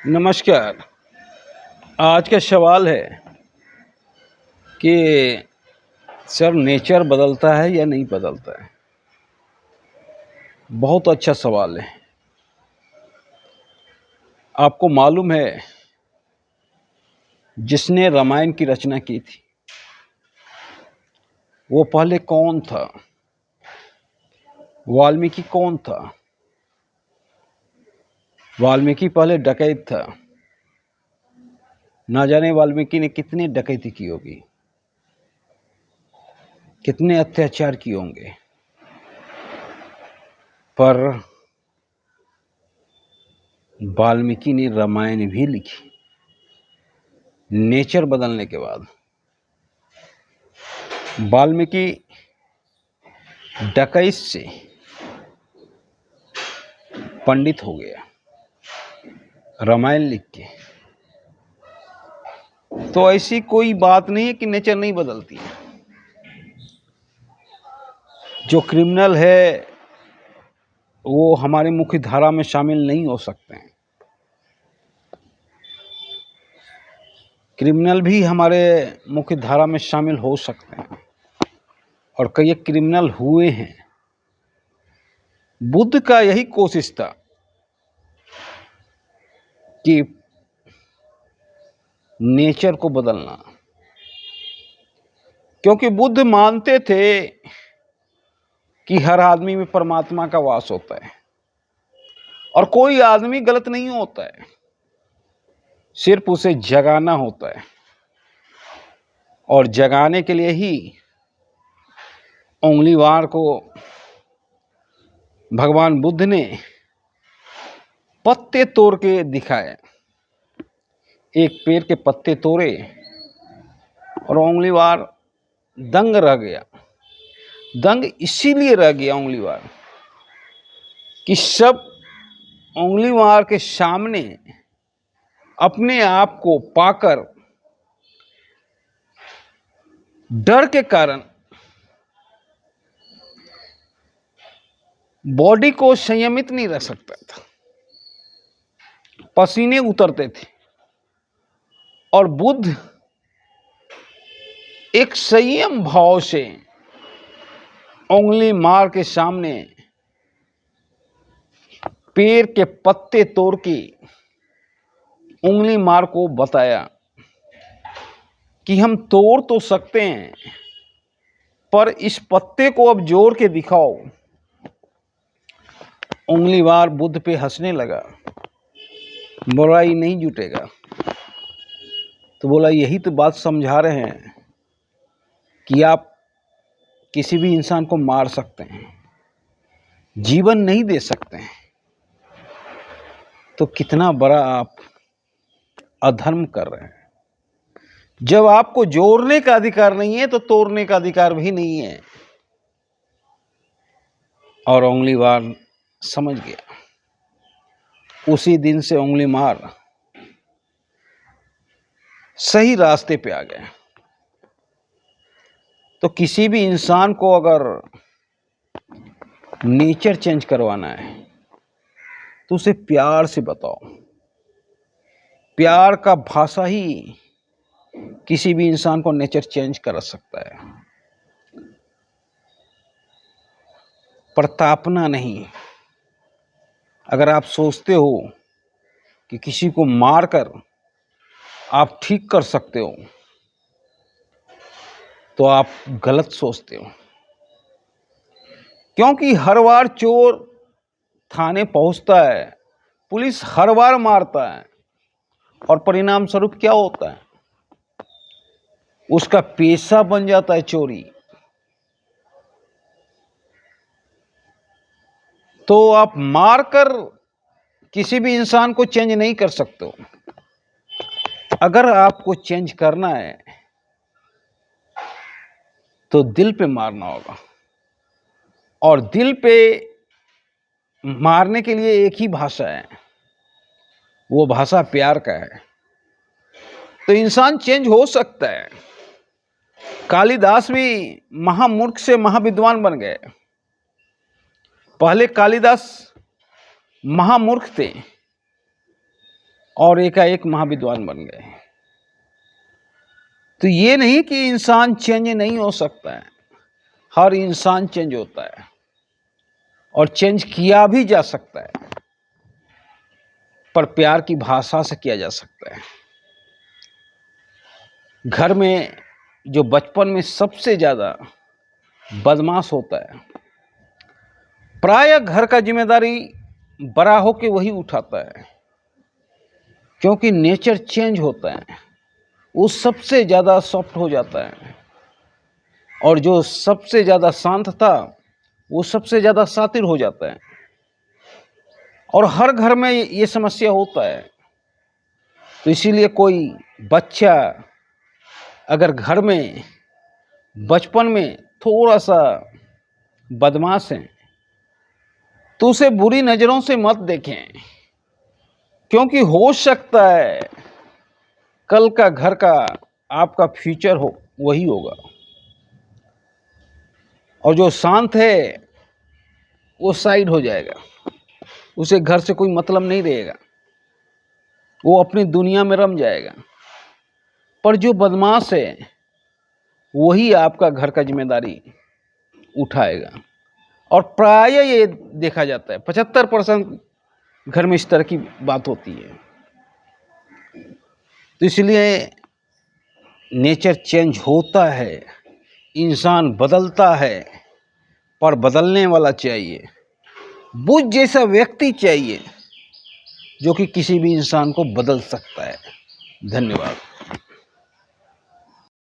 नमस्कार। आज का सवाल है कि सर नेचर बदलता है या नहीं बदलता है? बहुत अच्छा सवाल है। आपको मालूम है जिसने रामायण की रचना की थी वो पहले कौन था? वाल्मीकि कौन था? वाल्मीकि पहले डकैत था। ना जाने वाल्मीकि ने कितनी डकैती की होगी, कितने अत्याचार किए होंगे, पर वाल्मीकि ने रामायण भी लिखी नेचर बदलने के बाद। वाल्मीकि डकैत से पंडित हो गया रामायण लिख के। तो ऐसी कोई बात नहीं है कि नेचर नहीं बदलती है। जो क्रिमिनल है वो हमारी मुख्य धारा में शामिल नहीं हो सकते हैं। क्रिमिनल भी हमारे मुख्य धारा में शामिल हो सकते हैं और कई क्रिमिनल हुए हैं। बुद्ध का यही कोशिश था कि नेचर को बदलना, क्योंकि बुद्ध मानते थे कि हर आदमी में परमात्मा का वास होता है और कोई आदमी गलत नहीं होता है, सिर्फ उसे जगाना होता है। और जगाने के लिए ही उंगलीवार को भगवान बुद्ध ने पत्ते तोड़ के दिखाए। एक पेड़ के पत्ते तोड़े और उंगलीवार दंग रह गया। दंग इसीलिए रह गया उंगलीवार कि सब उंगलीवार के सामने अपने आप को पाकर डर के कारण बॉडी को संयमित नहीं रख सकता था, पसीने उतरते थे। और बुद्ध एक संयम भाव से उंगली मार के सामने पेड़ के पत्ते तोड़ के उंगली मार को बताया कि हम तोड़ तो सकते हैं, पर इस पत्ते को अब जोड़ के दिखाओ। उंगलीवार बुद्ध पे हंसने लगा, बुराई नहीं जुटेगा। तो बोला यही तो बात समझा रहे हैं कि आप किसी भी इंसान को मार सकते हैं, जीवन नहीं दे सकते हैं। तो कितना बड़ा आप अधर्म कर रहे हैं। जब आपको जोड़ने का अधिकार नहीं है तो तोड़ने का अधिकार भी नहीं है। और उंगलीवार समझ गया। उसी दिन से उंगली मार सही रास्ते पे आ गया। तो किसी भी इंसान को अगर नेचर चेंज करवाना है तो उसे प्यार से बताओ। प्यार का भाषा ही किसी भी इंसान को नेचर चेंज कर सकता है, प्रतापना नहीं। अगर आप सोचते हो कि किसी को मारकर आप ठीक कर सकते हो तो आप गलत सोचते हो, क्योंकि हर बार चोर थाने पहुंचता है, पुलिस हर बार मारता है और परिणाम स्वरूप क्या होता है? उसका पेशा बन जाता है चोरी। तो आप मारकर किसी भी इंसान को चेंज नहीं कर सकते हो। अगर आपको चेंज करना है तो दिल पे मारना होगा, और दिल पे मारने के लिए एक ही भाषा है, वो भाषा प्यार का है। तो इंसान चेंज हो सकता है। कालिदास भी महामूर्ख से महाविद्वान बन गए। पहले कालिदास महामूर्ख थे, और एकाएक महाविद्वान बन गए। तो ये नहीं कि इंसान चेंज नहीं हो सकता है, हर इंसान चेंज होता है और चेंज किया भी जा सकता है, पर प्यार की भाषा से किया जा सकता है। घर में जो बचपन में सबसे ज़्यादा बदमाश होता है, प्रायः घर का जिम्मेदारी बड़ा होके वही उठाता है, क्योंकि नेचर चेंज होता है। वो सबसे ज़्यादा सॉफ्ट हो जाता है और जो सबसे ज़्यादा शांत था वो सबसे ज़्यादा शातिर हो जाता है। और हर घर में ये समस्या होता है। तो इसीलिए कोई बच्चा अगर घर में बचपन में थोड़ा सा बदमाश है तो उसे बुरी नज़रों से मत देखें, क्योंकि हो सकता है कल का घर का आपका फ्यूचर हो वही होगा। और जो शांत है वो साइड हो जाएगा, उसे घर से कोई मतलब नहीं रहेगा, वो अपनी दुनिया में रम जाएगा। पर जो बदमाश है वही आपका घर का जिम्मेदारी उठाएगा। और प्रायः ये देखा जाता है 75% घर में इस तरह की बात होती है। तो इसलिए नेचर चेंज होता है, इंसान बदलता है, पर बदलने वाला चाहिए, बुद्ध जैसा व्यक्ति चाहिए जो कि किसी भी इंसान को बदल सकता है। धन्यवाद।